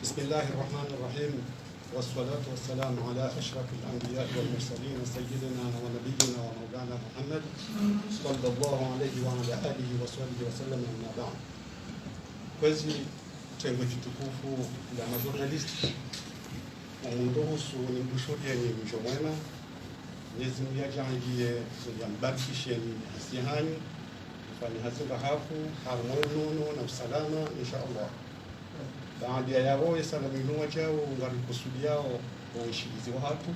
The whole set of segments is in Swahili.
بسم الله الرحمن الرحيم والصلاة والسلام على أشرف الأنبياء والمرسلين سيدنا ونبينا ومولانا محمد صلى الله عليه وعلى آله وصحبه وسلم أما بعد. Kwezi tengo kitukufu la majurnalisti munduhusu ni kushuhudia ni mjo mwema Mwenyezi Mungu yajalie yambarikisheni asihanyu fani hazinga hafu harmono na usalama insha Allah. Baada ya yao salamu ino jao ngari kusudiao uishilizi wa hatu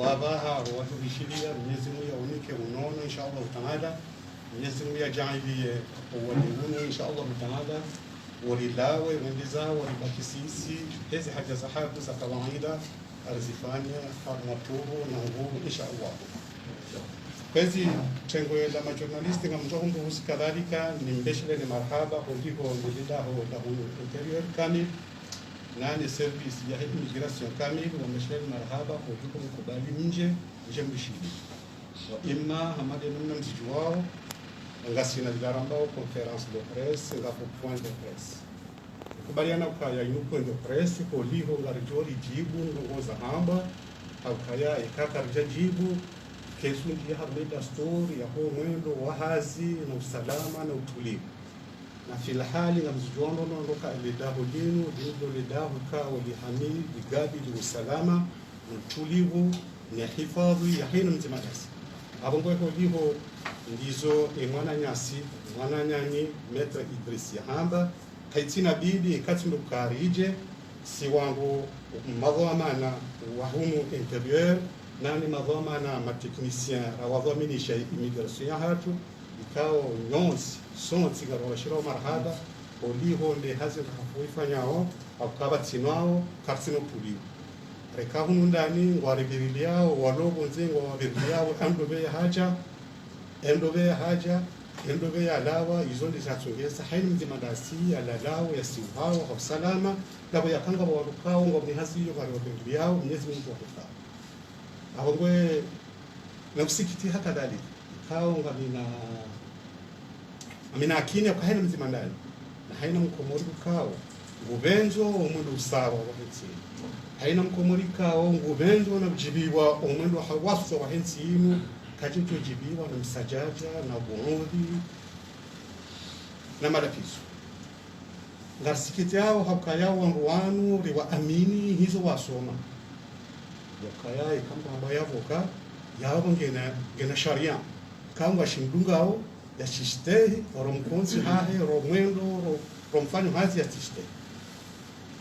wabaha watu bishilia Mwenyezi Mungu yaunike unono insha Allah taala. Mwenyezi Mungu yajalie uwaliunu insha Allah taala walilawe wendizao walibakisisi hizi haja za hafu za kawaida arzifanya harmatuhu na nguvu insha Allah. Kwezi tengo la majurnalisti ngamjohungu husi kadhalika ni mbeshile ni marhaba huliho mlidaho lahu interior kamil na ni service ya immigration kamil wa mbeshile marhaba huliho mkubali nje mbishili wa imma hamade numna mzijuwao ngasina digarambao conference de presse ngapo point de presse kubaliana ukaya inu point de presse huliho ngarijori jibu ngoza hamba haukaya ikakarja jibu kesu ndiye hamida story ya huo mwendo wahazi na usalama na utulivu na filhali na mzijondo nondoka lidahu dinu dindo lidahu kao lihamid ligabi li usalama na utulivu na hifadhi ya hino mzimadasi abongo eko liho ndizo mwana nyasi mwana nyanyi metra Idris ya hamba kaitina bidi ikati mbukarije si wangu madhamana wa humu interior nani madhamana mateknisien rawadhaminisha immigration ya hatu ikao nyonsi sonti garwashiro marhaba oliho le hazi hafuifanyao akaba tinao karsino puliu rekahunu ndani ngwaribiriao walogo nzengo wabiriao endobe ya lawa izondi zatsongeza haini mzimadasi alalao ya siwao au salama labo yakanga walukao ngomni hazi yo garwabiriao Mwenyezi Mungu akufaa ahongwe na kusikiti hakadhalika kao ngamina amina akini akahena mzima ndani na haina mkomori kao ngubenzo omundu usawa wa hensi haina mkomori kao ngubenzo na kujibiwa omundu hawaso wa hensi inu kaje kujibiwa na msajaja na burundi na marakizo ngasikiti yao hakayao wanruanu riwa amini hizo wasoma yakaya ikamba yavoka yabo ngena sharia kangwa shindungao ya chistehi oro mkonzi hahe ro mwendo ro mfanyo hazi ya chistehi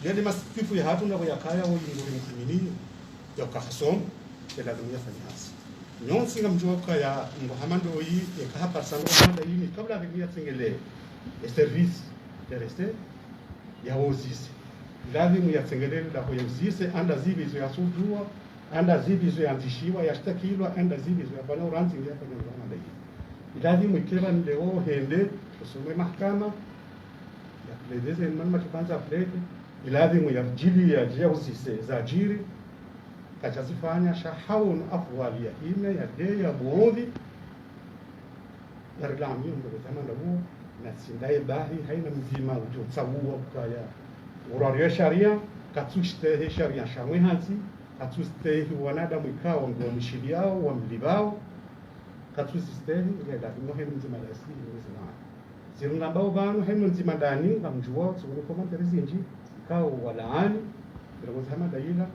yale masikifu ya hatu nabo yakaya wo yinguri mkamini yakahasom ila dunia fanyasi nyonsi ngamjoka ya Muhammadu yi yakahapa sango handa yini kabla ya tsengele service terrestre ya wozisi lazima ya tsengele la hoyozise anda zibizo ya sujua anda zibizo ya antishiwa ya shtakilwa anda zibizo ya bana uranzi ya fanya ngana ndai lazima ikeba leo hende kusome mahakama ya pledeze manma kipanza plete lazima ya jili ya jawzise za jiri kachazifanya shahawun afwali ya ime ya de ya buudhi yarlami ndo kama ndo na sindai bahi haina mzima ujo tsawu kaya uraria sharia katsushte sharia shamwe hansi katsuste wanadamu ikao ndo mshiliao wa mlibao katsuste ile da muhimu mzima la asili mzima ziruna bao banu hemu mzima ndani ngamjua tsuni kama terezinji ikao walaani ndio kama daila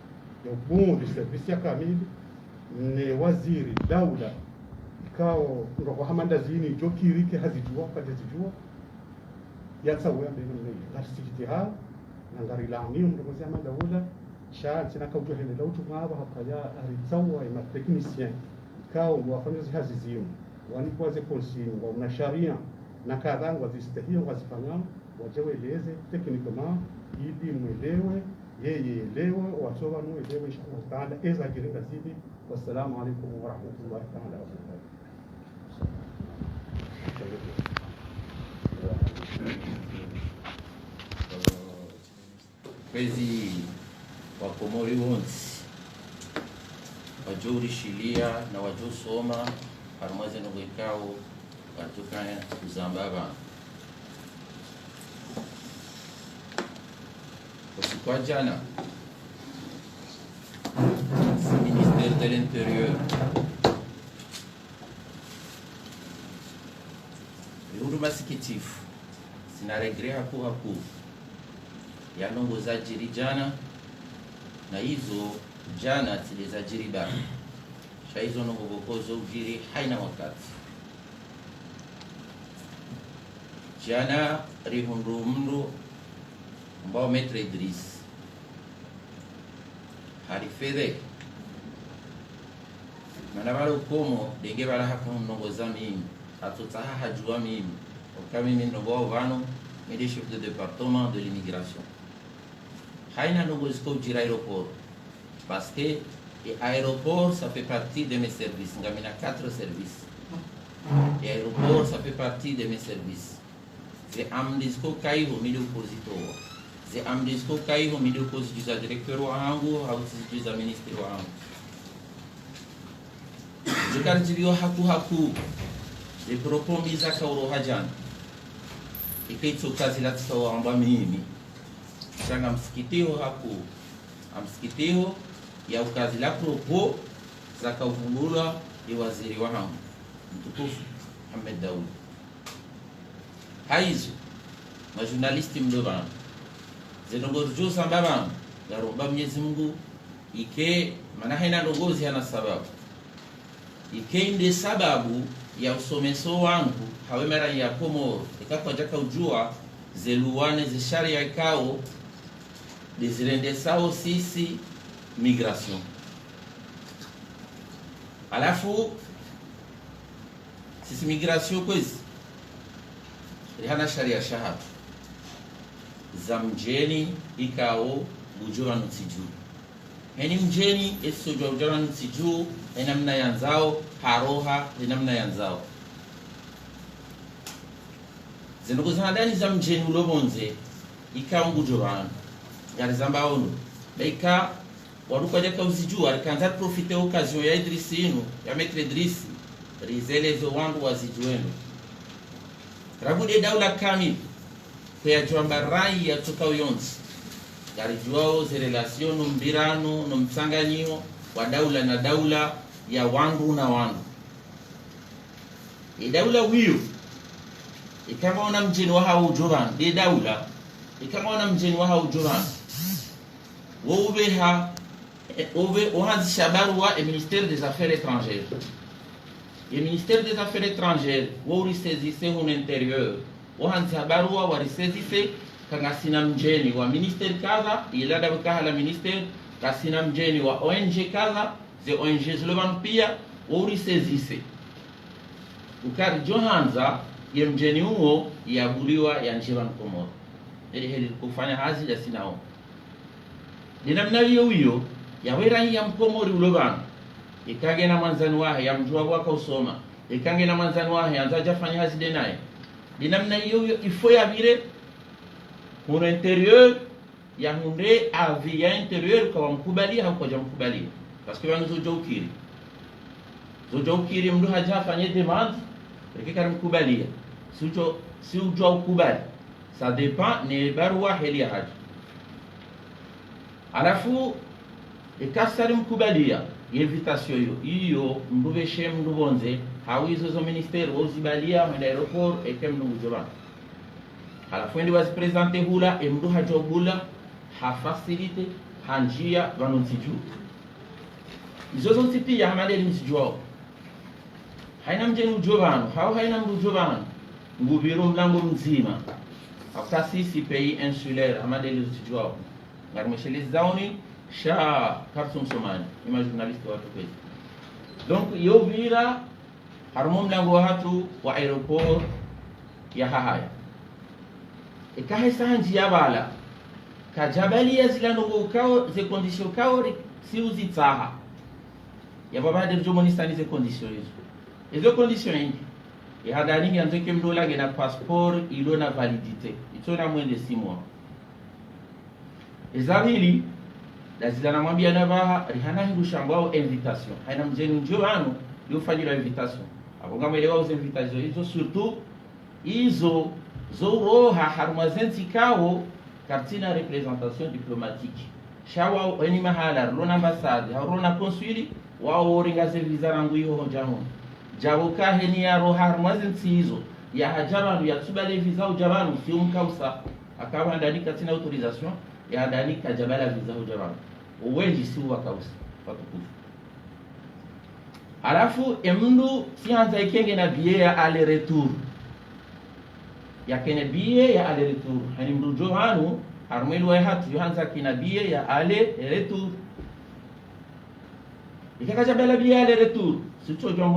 ya bunge service ya kamili ni waziri daula ikao ndo hamanda zini jokirike hazijua kadizijua yatsawe mbele mbele ngasikiti ha ngari la ngiyo ndo kama daula sha tina kaujo hele lautu ngaba hakaya aritsawa ima technicien ikao wafanya hazi zio wanikwaze konsini wa una sharia na kadhangu wazistahio wazifanya wajeeleze techniquement ili mwelewe yeye elewe watoba no elewe inshallah taala eza giringa zidi. Wassalamu alaykum wa rahmatullahi ta'ala wa barakatuh. Kwezi wakomori wonsi wajuri shilia na wajusoma harmaze no wikao watukana kuzambaba usiku wa jana ministère de l'Intérieur huduma sikitifu zinaregrea haku yanongozajiri jana na hizo jana zilizajiri bado shaizo nongogokozo ujiri haina wakati jana rihundu mndu mbao Maître Idriss harifedhe mana bala ukomo denge bala haka nongoza mimi atutaha hajua mimi okamimi nongo vano mede chef de département de l'immigration haina nongozo ujiri aéroport parce que l'aéroport ça fait partie de mes services ngamina 4 services et aéroport ça fait partie de mes services c'est amdisko kai ho milieu positor c'est amdisko kai ho milieu positor directeur wangu au positor ministre wangu jikarjibio haku de propomiza kauro hajan ikaitso kazi la tsawa mimi shanga msikitio haku amsikitio ya ukazi la propo za kavumbula ni waziri wa hamu mtukufu Mohamed Daoud haizo majournalisti mdobana zenongorjo sambaba garomba Mwenyezi Mungu ike maana haina ndogozi hana sababu ike inde sababu ya usomeso wangu hawe mara ya Komoro ikakwa jaka ujua zeluwane ze sharia ikao dezirende sao sisi migration alafu sisi migration kwezi rihana sharia shahatu za mjeni ikao bujowa nutiju heni mjeni esojwa bujowa nutiju enamna yanzao haroha enamna yanzao zenogozana dani za mjeni ulobonze ikao bujowa garizamba ono beika waruka jaka uzijua alikanza profite occasion ya Idriss inu ya Maître Idriss rizelezo wangu wazijuenu rabude daula kamili kwa jwamba rai ya toka uyonzi garijuao ze relation mbirano no msanganyio wa daula na daula ya wangu na wangu daula wiyo ikama ona mjini wa hao joran de daula ikama ona mjini wa hao joran wobeha ohanzi shabarwa et ministère des affaires étrangères et ministère des affaires étrangères wori saisisse un intérieur ohanzi shabarwa wari saisisse kanga sina mjeni wa ministère kaza ilada bakahala ministère kasina mjeni wa ONG kaza ze ONG zloban pia wori saisisse ukari johanza ya mjeni huo yabuliwa ya njivan Komoro ili kufanya hazi ya sinao dinamna hiyo yawera ya Mkomori ulobana ikange na mwanzani wahe ya mjua waka usoma ikange na mwanzani wahe anzaja fanya hazi denaye dinamna hiyo ifo ya vile kuna interieur ya hunde avia interieur kwa mkubalia au kwa jamkubalia parce que wangu zojo ukiri mdu haja fanya demand rekika mkubalia si ujua ukubali ça dépend ne barua heli ya haji alafu ikasari mkubalia invitation hiyo mbuveshe mndubonze hawizo zo ministère ozibalia mwenda aéroport ekem ndujoba alafu ndi wazi presente hula emdu hajobula ha facilité hanjia vanonsiju izozo tipi ya hamale msijwao haina mjeni ujobano hao haina mjobano ngubiru mlango mzima afta sisi pays insulaire hamale msijwao ngarmesheli zauni sha Karsum Somani ima journaliste watu kwezi donc yo vira harumum lango hatu wa aéroport ya hahaya ikahe sanji ya bala kajabali ya zilano ukao ze condition kao si uzitaha ya baba de jomonistani ze condition hizo condition hingi ya hadani ya nzeke mdola gena passeport ilo na validité itona mwende 6 mois ezabili lazila namwambia navaha rihana hindu shambao invitation haina mjeni njovano yofanyira invitation akonga mwelewa uze invitation hizo surtout hizo zoroha harumazenti kao kartina representation diplomatique shawa eni mahala rona ambassade rona consuli wao ringaze visa rangu hiyo jamu jawo ka heni ya rohar mazin hizo ya hajabanu ya tsubale visa ujabanu si umkausa akawa ndani katina autorisation ya ndani kajabala visa ujabanu uwenji si wakausa watukufu. Alafu emndu sianza ikenge na biye ya aller retour ya kene biye ya aller retour hani mdu johanu armelu wa hatu yohanza kina biye ya aller retour ikaka bela biye ya aller retour sito jo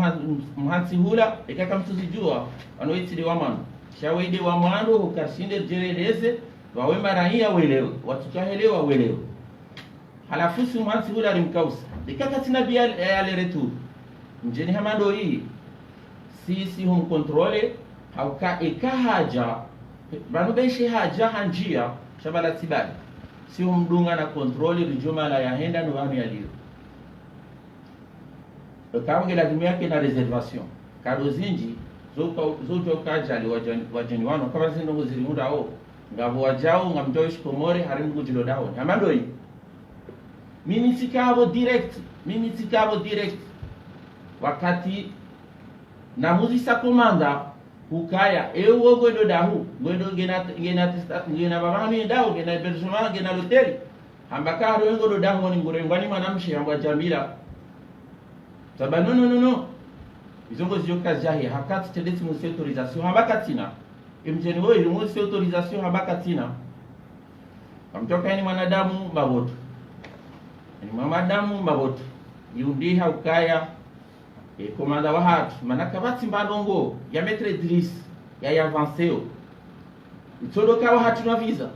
mhansi hula ikaka mtuzijua wanoitili wa manu shawaide wa manu ukashinde jereleze wawe marahia welewe watukahelewa welewe. Halafu si mhansi hula rimkausa ikaka tina biye ya aller retour mjeni hamando hii sisi hum kontrole hauka haja banu beshi haja hanjia shabala tibali si humdunga na kontrole rijuma la yahenda no wanu yaliyo kaunge lazima yake na reservation kado zinji zoto kajali wajeni wano kama zindo zirimunda o ngabo wajao ngamdoish komore harimu jilodao hamando hii mimi tikabo direct wakati na muzisa komanda ukaya ewo godo dahu godo ngena babami ndao ngena berjuma ngena hoteli ambaka ro ngodo dahu ni ngurengwani manamshi amba jamila saba no izongo ziyoka jahi hakati tedeti musi autorisation ambaka tina imjeni wo ili musi autorisation ambaka tina amtoka ni mwanadamu maboto ni mwanadamu maboto yundi ukaya komanda wa hatu manaka bati mbandongo ya metre Idris ya avanceo itodoka wa hatu na visa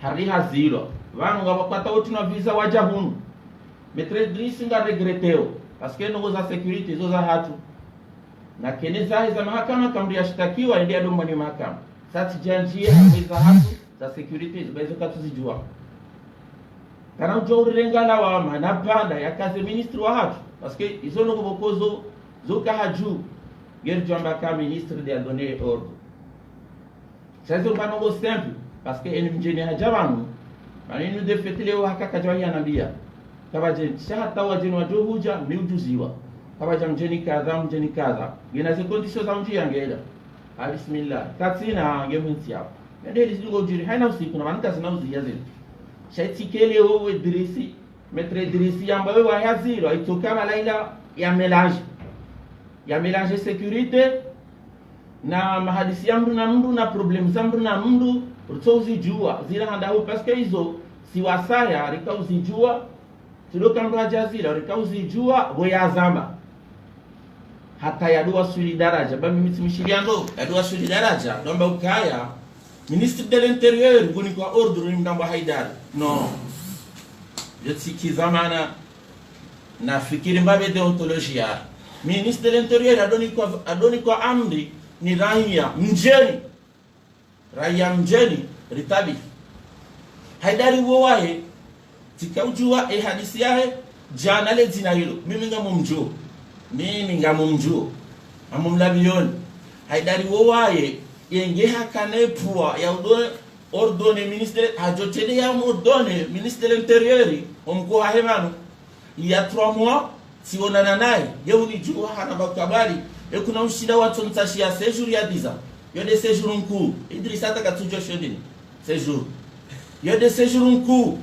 hari hazilo vanu ngabapata wotu na visa waja hunu metre Idris nga regreteo paske nongo za security zo za hatu na kene za mahakama kamri yashtakiwa ndia domo ni mahakama sati janjie za hatu za security zibezo katuzijua kana ujori rengala wa manapanda ya kazi ministri wa hatu parce que ils ont le bokozo zoka haju ger jamba ka ministre de donner ordre c'est un panongo simple parce que en mjeni hajabanu maneno de fetile wa haka jawia nabia kabaje shahata wajeni wa huja miujuziwa kabaje mjeni kaza gina se conditions za mji yangela bismillah tatsina ngemunti hapo ndio lizingo jiri haina usiku na manuka zina uziyaze shaitikele wewe Idrisi metre Idrisi ambaye wa haziro itoka laila ya mélange sécurité na mahadisi ya mdu na problem za mdu na mdu utozijua zila handao parce que hizo si wasaya rika uzijua tuloka mdu hajazira rika uzijua boya zamba hata yadua suli daraja ba mimi timishiriando yadua suli daraja domba ukaya ministre de l'intérieur guni kwa ordre ni mdamba haidar non zamana na fikiri mbabe deontolojia ministre de l'intérieur adoni kwa amri ni raia mjeni ritabi haidari wowae tikaujua hadisi yae jana le zina hilo mimi ngamumjuo amumlabioni haidari wowae yenge hakane pua ya ordone ministre ajotele ya ordone ministre de l'intérieur omko hemanu ya 3 mois si onana naye yeuni jua hana bakabari kuna ushida watu ntashia séjour ya 10 ans yo de séjour nku Idrissa takatujo shodini séjour yo de séjour nku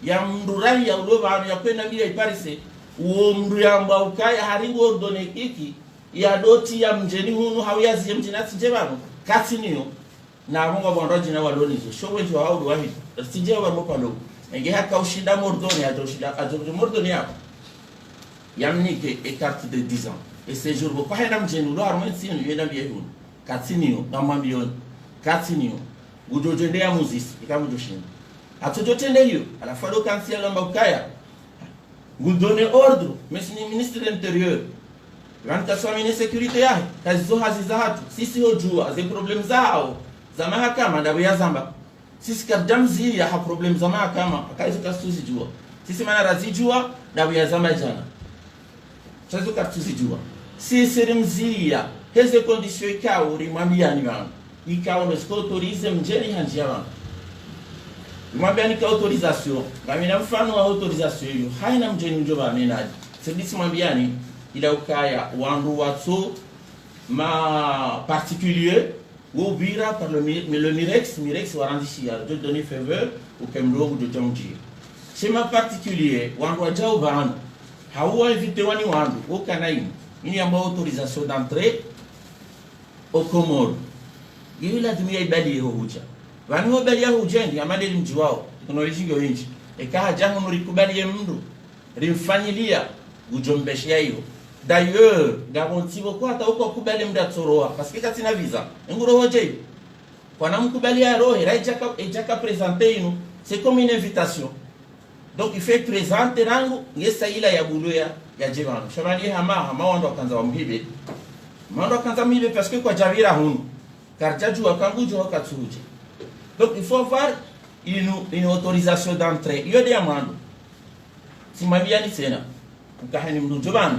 ya mdurai ya uloba ya kwenda bila iparise uo mdu ya mbauka ya haringo ordone kiki ya doti ya mjeni hunu hawiyazi mjinati jebano katiniyo na munga bondoji na walonizo showe ndio hao wahi sije wa mopalo nge haka ushida mordoni ajo mordoni hapo yamnike écarte de 10 ans et ces jours vous pas na mjeni lo armo nsino yenda biehun katiniyo na mambioni katiniyo ujojo ya muzisi ikamujoshinda atujotende hiyo alafu do kansela lamba ukaya vous donnez ordre mais ministre de l'intérieur Rantaswamine sécurité yake kazi zo hazizahatu sisi hojua ze problem zao za mahakama ndabu ya zamba sisi kadamzi ya ha problem za mahakama akaizo kasuzi jua sisi mana razijua ndabu ya zamba jana chazo kasuzi jua sisi rimzia heze condition ikao rimwambia ni bana ikao no autorise mjeni hanjia bana mwambia nika autorisation ngamina mfano wa autorisation hiyo haina mjeni njoba amenaji sedisi mwambiani ila ukaya wandu watso ma particulier ou bira par le Mirex warandishia de donner faveur au Kemlo de Jamji. C'est ma particulier, wandu wajao banu, hawa invité wani wandu, au Kanaïm, il y a ma autorisation d'entrée au Comores. Il y a la ibali au Huja. Wani ho bali ya Huja ndi amade mjiwao, teknolojia yinchi. Eka jangu murikubali mndu, rimfanyilia ujombeshia hiyo. D'ailleurs, garanti beaucoup ata uko kubali mdatsoroa parce que katina visa nguro hoje kwa mkubali ya roho ejaka présenter inu c'est comme une invitation donc il fait présenter rangu ngesa ila ya buluya ya jibano shamani hama wando kanza wa mbibe mando kanza mbibe parce que kwa javira hunu karjaju wakangujo wakatsuje donc il faut avoir une autorisation d'entrée yo de amando simabia ni sena ukahani mdujobano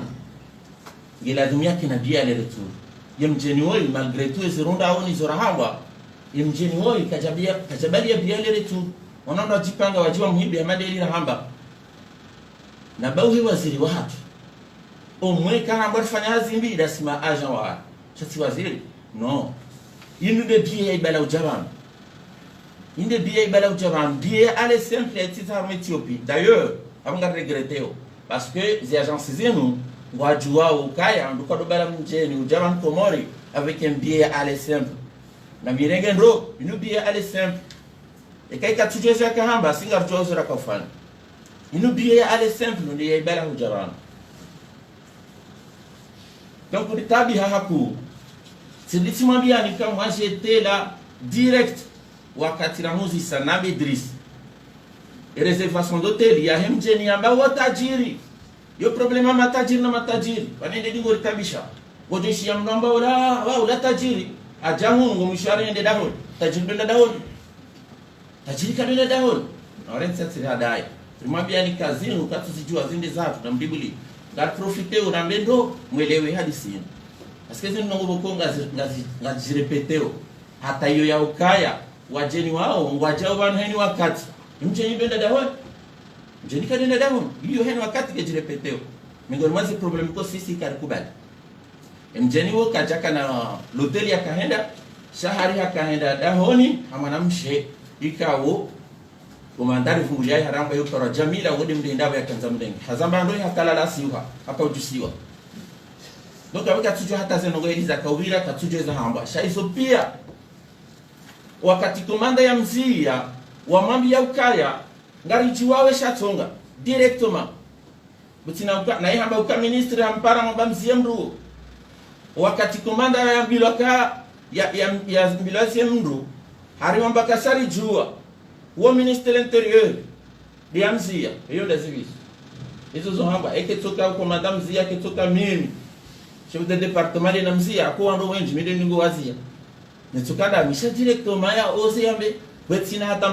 Geladumia qui n'a bien les retours. Yemjenioi malgré tout ils seront là où ils auront hawa. Yemjenioi kajabalia bien les retours. On en a dit panga wajua mhibi ya madeli na hamba. Na bauhi waziri wa hatu. Omwe kana mbali fanya zimbi dasima agent wa. Chati waziri? Non. Il de biais ibala ujaban. Il de biais ibala ujaban. Biais aller simple et titre en Éthiopie. D'ailleurs, on va regretter parce que les agences nous wajua ukaya nduko dobala mjeni ujaban Komori avec un billet aller simple na mirengendo une billet aller simple et kai ka tujeza kahamba singa tuozo la kafana une billet aller simple ndio yaibala ujaban donc litabi haku siditi mwambia ni kama moi j'étais là direct wakati la muzi sana Idris et réservation d'hôtel ya hemjeni amba watajiri yo problema matajiri na matajiri wanende dingo ritabisha wojeshi ya mnamba wala tajiri ajamu ngumshari ende dahon tajiri benda dahon tajiri kabila dahon na orensa tsira dai tumwambia ni kazini ukatuzijua zinde zatu na mbibuli ngal profiter unambendo mwelewe hadisi parce que zino ngobo ngazi repeteo hata hiyo ya ukaya wajeni wao ngwajao bana heni wakati mjeni benda dahon Jeni kadenda dahon hiyo hena wakati gejirepeteo miongoni mwa problem ko sisi karikubali mjeni wo kajaka na hotel ya kahenda shahari ya kahenda dahoni amana mshe ikawo komandari funguja haramba yo para Jamila wodi mdenda ya kanzamdenge hazamba ndo hakalala siwa hapa ujusiwa donc abika tujua hata zeno eliza kawira katujua za hamba shaizo pia wakati komanda ya mzia wa mambi ya ukaya ngari jiwawe shatonga directement butina uka na ihamba uka ministre ampara mbamzie mru wakati komanda ya mbiloka ya mbilozie mru hari mbaka sari jua wo ministre l'intérieur de mzia hiyo la service hizo zo hamba eketoka komanda mzia ketoka mimi chef de département de mzia ko ando wenji mide ningo wazia nitokana misha directement ya ose yambe wetina hata